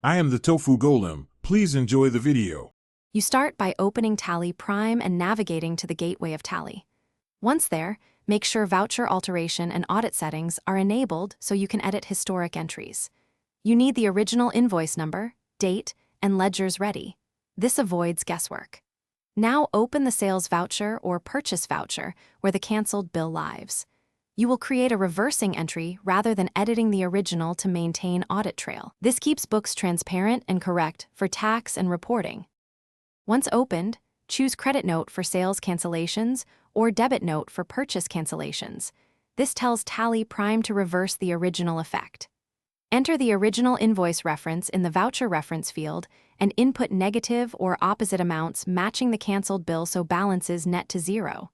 I am the Tofu Golem. Please enjoy the video. You start by opening Tally Prime and navigating to the gateway of Tally. Once there, make sure voucher alteration and audit settings are enabled so you can edit historic entries. You need the original invoice number, date, and ledgers ready. This avoids guesswork. Now open the sales voucher or purchase voucher where the canceled bill lives. You will create a reversing entry rather than editing the original to maintain audit trail. This keeps books transparent and correct for tax and reporting. Once opened, choose credit note for sales cancellations or debit note for purchase cancellations. This tells Tally Prime to reverse the original effect. Enter the original invoice reference in the voucher reference field and input negative or opposite amounts matching the canceled bill so balances net to zero.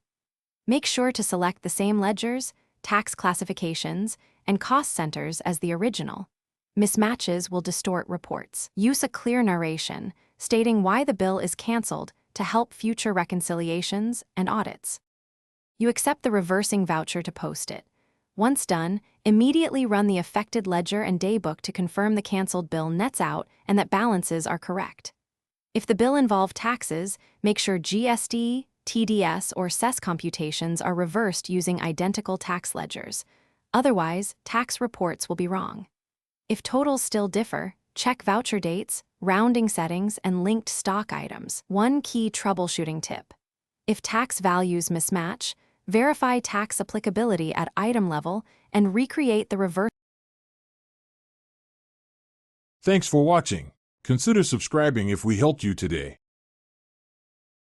Make sure to select the same ledgers, tax classifications, and cost centers as the original. Mismatches will distort reports. Use a clear narration stating why the bill is canceled to help future reconciliations and audits. You accept the reversing voucher to post it. Once done, immediately run the affected ledger and daybook to confirm the canceled bill nets out and that balances are correct. If the bill involved taxes, make sure GST, TDS, or cess computations are reversed using identical tax ledgers. Otherwise, tax reports will be wrong. If totals still differ, check voucher dates, rounding settings, and linked stock items. One key troubleshooting tip: if tax values mismatch, verify tax applicability at item level and recreate the reverse. Thanks for watching. Consider subscribing if we helped you today.